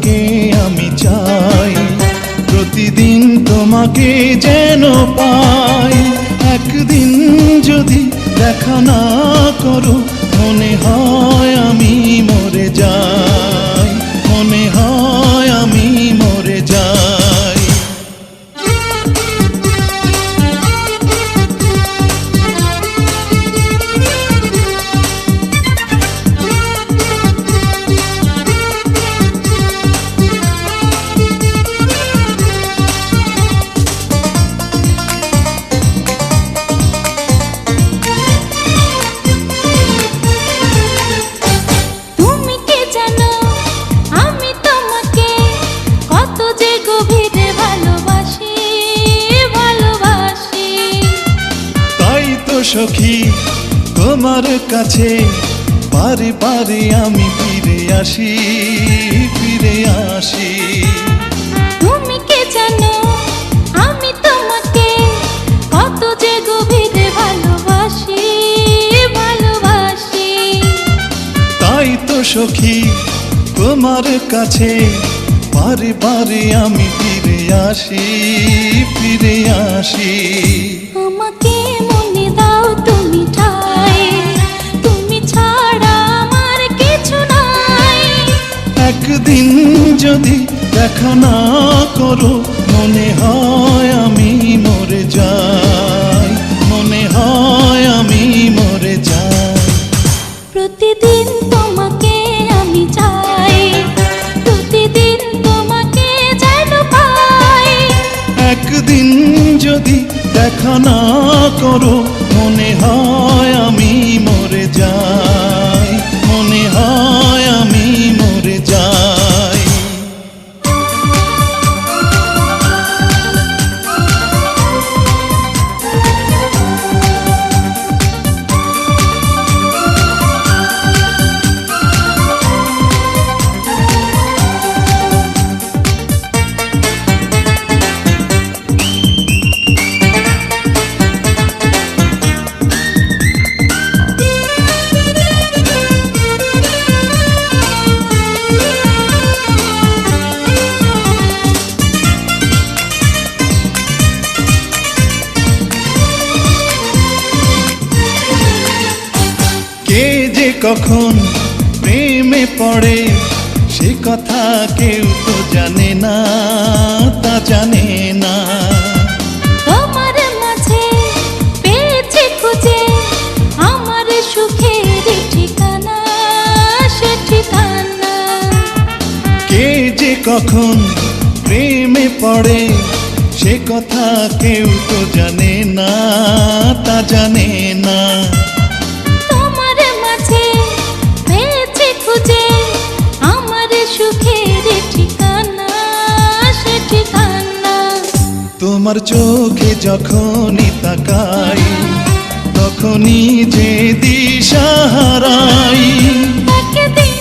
তোমাকে আমি চাই, প্রতিদিন তোমাকে যেন পাই। একদিন যদি দেখা না করো, মনে হয় আমি মরে যাই, মনে হয় আমি মরে যাই। সখী তোমার কাছে বারে বারে আমি ফিরে আসি, ফিরে আসি। তুমি কে জানো আমি তোমাকে কত যে গভীরে ভালোবাসি, ভালোবাসি। তাই তো সখী তোমার কাছে বারে বারে আমি ফিরে আসি, ফিরে আসি। আমাকে মনে দাও তুমি ঠাই, তুমি ছাড়া আমার কিছু নাই। একদিন যদি দেখা না করো, মনে হয় আমি মরে যাই, মনে হয় আমি মরে যাই। প্রতিদিন তোমাকে আমি চাই, প্রতিদিন তোমাকে যেন পাই। একদিন যদি দেখা না করো, মনে হয় আমি মরে যাই, মনে হয় আমি মরে যাই। কে যে কখন প্রেমে পড়ে, সে কথা কেউ তো জানে না, তা জানে না। তোমার মাঝে পেয়েছি খুঁজে আমার সুখের ঠিকানা, সে ঠিকানা। কে যে কখন প্রেমে পড়ে, সে কথা কেউ তো জানে না, তা জানে না। তোমার মাঝে পেয়েছি খুঁজে আমার সুখের ঠিকানা, সে ঠিকানা। তোমার চোখে যখনই তাকাই, তখনই যে দিশা হারাই। একদিন